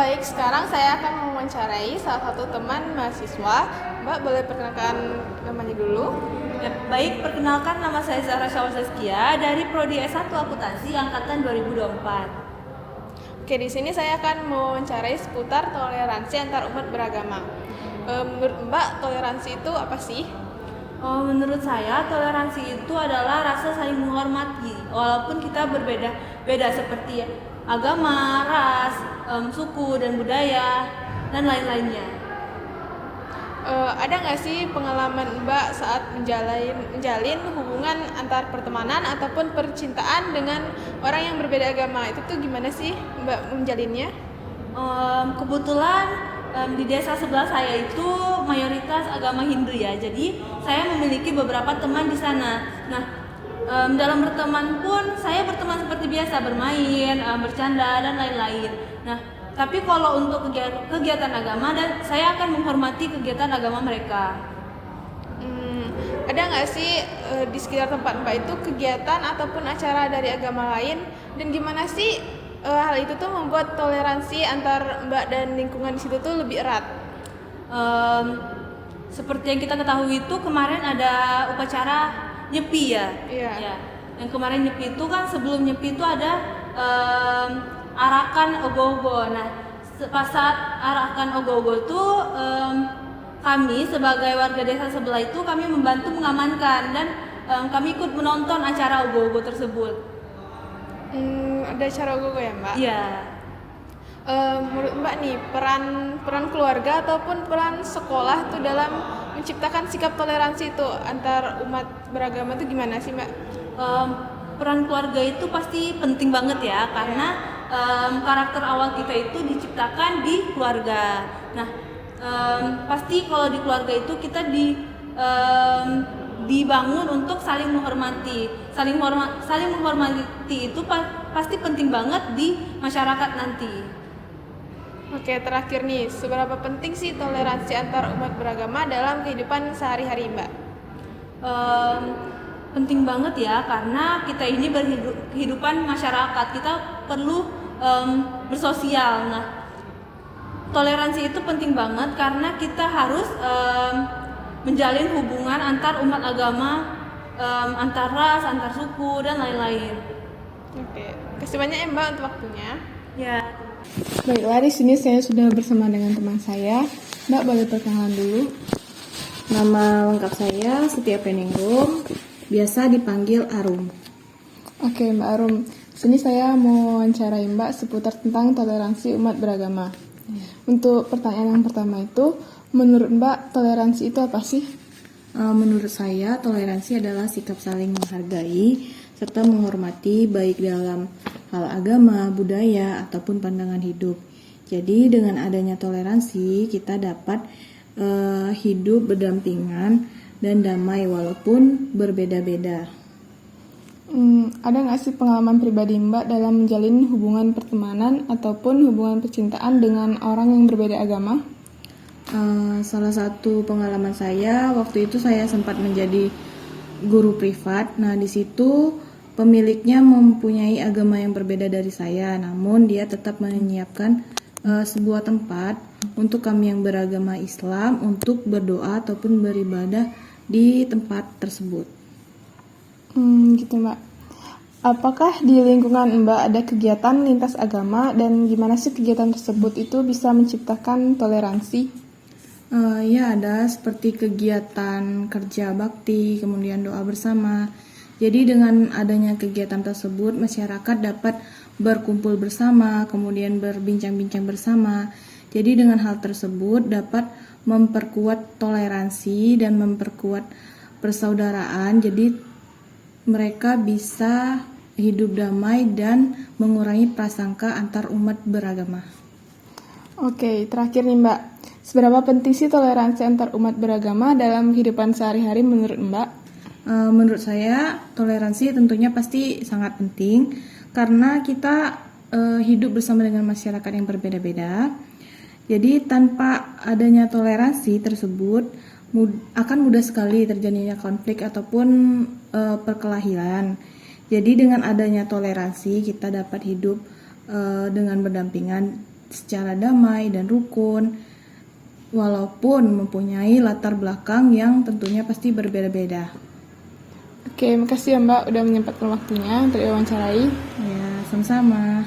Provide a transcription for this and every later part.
baik. Sekarang saya akan mewawancarai salah satu teman mahasiswa. Mbak, boleh perkenalkan namanya dulu? Ya, baik, perkenalkan nama saya Zahra Syawal Saskia dari Prodi S1 Akuntansi angkatan 2024. Oke, di sini saya akan mewawancarai seputar toleransi antar umat beragama. Menurut Mbak, toleransi itu apa sih? Menurut saya, toleransi itu adalah rasa saling menghormati, walaupun kita berbeda-beda seperti agama, ras, suku, dan budaya, dan lain-lainnya. Ada nggak sih pengalaman Mbak saat menjalin hubungan antar pertemanan ataupun percintaan dengan orang yang berbeda agama? Itu tuh gimana sih Mbak menjalinnya? Kebetulan di desa sebelah saya itu mayoritas agama Hindu ya, jadi saya memiliki beberapa teman di sana. Nah, dalam berteman pun saya berteman seperti biasa, bermain, bercanda, dan lain-lain. Nah, tapi kalau untuk kegiatan agama, dan saya akan menghormati kegiatan agama mereka. Ada nggak sih di sekitar tempat Mbak itu kegiatan ataupun acara dari agama lain, dan gimana sih hal itu tuh membuat toleransi antar Mbak dan lingkungan di situ tuh lebih erat? Seperti yang kita ketahui itu kemarin ada upacara nyepi ya. Iya. Ya. Yang kemarin nyepi itu kan, sebelum nyepi itu ada arakan ogoh-ogoh. Nah, pas saat arakan ogoh-ogoh itu kami sebagai warga desa sebelah itu kami membantu mengamankan, dan kami ikut menonton acara ogoh-ogoh tersebut. Ada acara ogoh ya Mbak? Iya. Menurut Mbak nih, peran keluarga ataupun peran sekolah tuh dalam menciptakan sikap toleransi itu antar umat beragama tuh gimana sih Mbak? Peran keluarga itu pasti penting banget ya, karena karakter awal kita itu diciptakan di keluarga. Nah, pasti kalau di keluarga itu kita dibangun untuk saling menghormati. Saling menghormati itu pasti penting banget di masyarakat nanti. Oke, terakhir nih, seberapa penting sih toleransi antar umat beragama dalam kehidupan sehari-hari Mbak? Penting banget ya, karena kita ini kehidupan masyarakat, kita perlu bersosial. Nah, toleransi itu penting banget karena kita harus menjalin hubungan antar umat agama, antar ras, antar suku, dan lain-lain. Oke, kasih banyak ya Mbak untuk waktunya. Ya. Baiklah, di sini saya sudah bersama dengan teman saya. Mbak boleh perkenalan dulu. Nama lengkap saya Setia Peningrum, biasa dipanggil Arum. Oke Mbak Arum, sini saya mau wawancarai Mbak seputar tentang toleransi umat beragama. Untuk pertanyaan yang pertama itu, menurut Mbak toleransi itu apa sih? Menurut saya, toleransi adalah sikap saling menghargai serta menghormati baik dalam hal agama, budaya, ataupun pandangan hidup. Jadi dengan adanya toleransi, kita dapat hidup berdampingan dan damai walaupun berbeda-beda. Ada nggak sih pengalaman pribadi Mbak dalam menjalin hubungan pertemanan ataupun hubungan percintaan dengan orang yang berbeda agama? Salah satu pengalaman saya, waktu itu saya sempat menjadi guru privat. Nah, di situ pemiliknya mempunyai agama yang berbeda dari saya, namun dia tetap menyiapkan sebuah tempat untuk kami yang beragama Islam untuk berdoa ataupun beribadah di tempat tersebut. Gitu Mbak. Apakah di lingkungan Mbak ada kegiatan lintas agama, dan gimana sih kegiatan tersebut itu bisa menciptakan toleransi? Ya, ada seperti kegiatan kerja bakti, kemudian doa bersama. Jadi dengan adanya kegiatan tersebut, masyarakat dapat berkumpul bersama, kemudian berbincang-bincang bersama. Jadi dengan hal tersebut dapat memperkuat toleransi dan memperkuat persaudaraan. Jadi mereka bisa hidup damai dan mengurangi prasangka antar umat beragama. Oke, terakhir nih Mbak. Seberapa penting sih toleransi antar umat beragama dalam kehidupan sehari-hari menurut Mbak? Menurut saya, toleransi tentunya pasti sangat penting karena kita hidup bersama dengan masyarakat yang berbeda-beda. Jadi tanpa adanya toleransi tersebut akan mudah sekali terjadinya konflik ataupun perkelahian. Jadi dengan adanya toleransi kita dapat hidup dengan berdampingan secara damai dan rukun, walaupun mempunyai latar belakang yang tentunya pasti berbeda-beda. Oke, makasih ya Mbak udah menyempatkan waktunya untuk diwawancarai. Ya, sama-sama.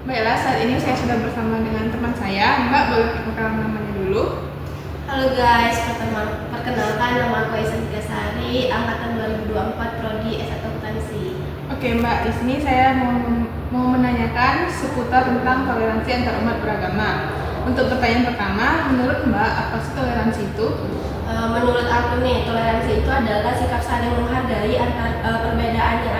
Baiklah, saat ini saya sudah bersama dengan teman saya. Mbak boleh perkenalkan namanya dulu? Halo guys, perkenalkan nama aku Aisyah Tigasari, angkatan 2024 prodi S1 Akuntansi. Oke Mbak, di sini saya mau menanyakan seputar tentang toleransi antar umat beragama. Untuk pertanyaan pertama, menurut Mbak apa sih toleransi itu? Menurut aku nih, toleransi itu adalah sikap saling menghargai antara perbedaan yang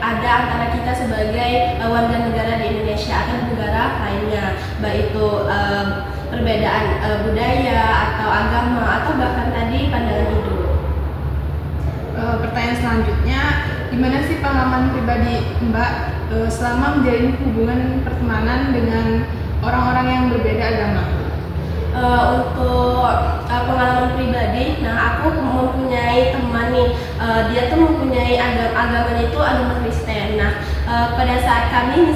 ada antara kita sebagai warga negara di Indonesia atau negara lainnya, baik itu perbedaan budaya atau agama atau bahkan tadi pandangan hidup. Pertanyaan selanjutnya, gimana sih pengalaman pribadi Mbak selama menjalin hubungan pertemanan dengan orang-orang yang berbeda agama? Untuk pengalaman pribadi, nah aku mempunyai teman nih, dia tuh mempunyai agamanya itu agama Kristen. Nah, pada saat kami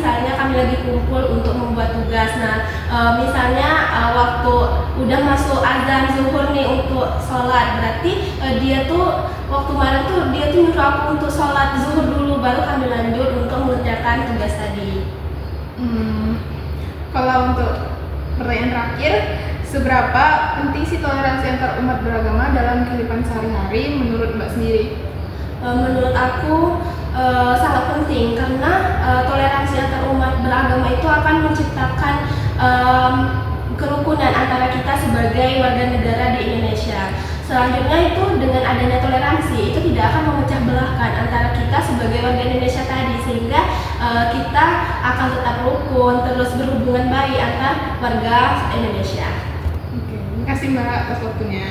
lagi kumpul untuk membuat tugas. Nah, misalnya waktu udah masuk azan zuhur nih untuk sholat, berarti dia tuh waktu malam tuh dia tuh nyuruh aku untuk sholat zuhur dulu, baru kami lanjut untuk mengerjakan tugas tadi. Kalau untuk pertanyaan terakhir, seberapa penting sih toleransi antar umat beragama dalam kehidupan sehari-hari menurut Mbak sendiri? Menurut aku sangat penting karena toleransi antar umat beragama itu akan menciptakan kerukunan antara kita sebagai warga negara di Indonesia. Selanjutnya itu dengan adanya toleransi itu tidak akan memecah belahkan antara kita sebagai warga Indonesia tadi, sehingga kita akan tetap rukun, terus berhubungan baik antar warga Indonesia. Oke, terima kasih Mbak atas waktunya.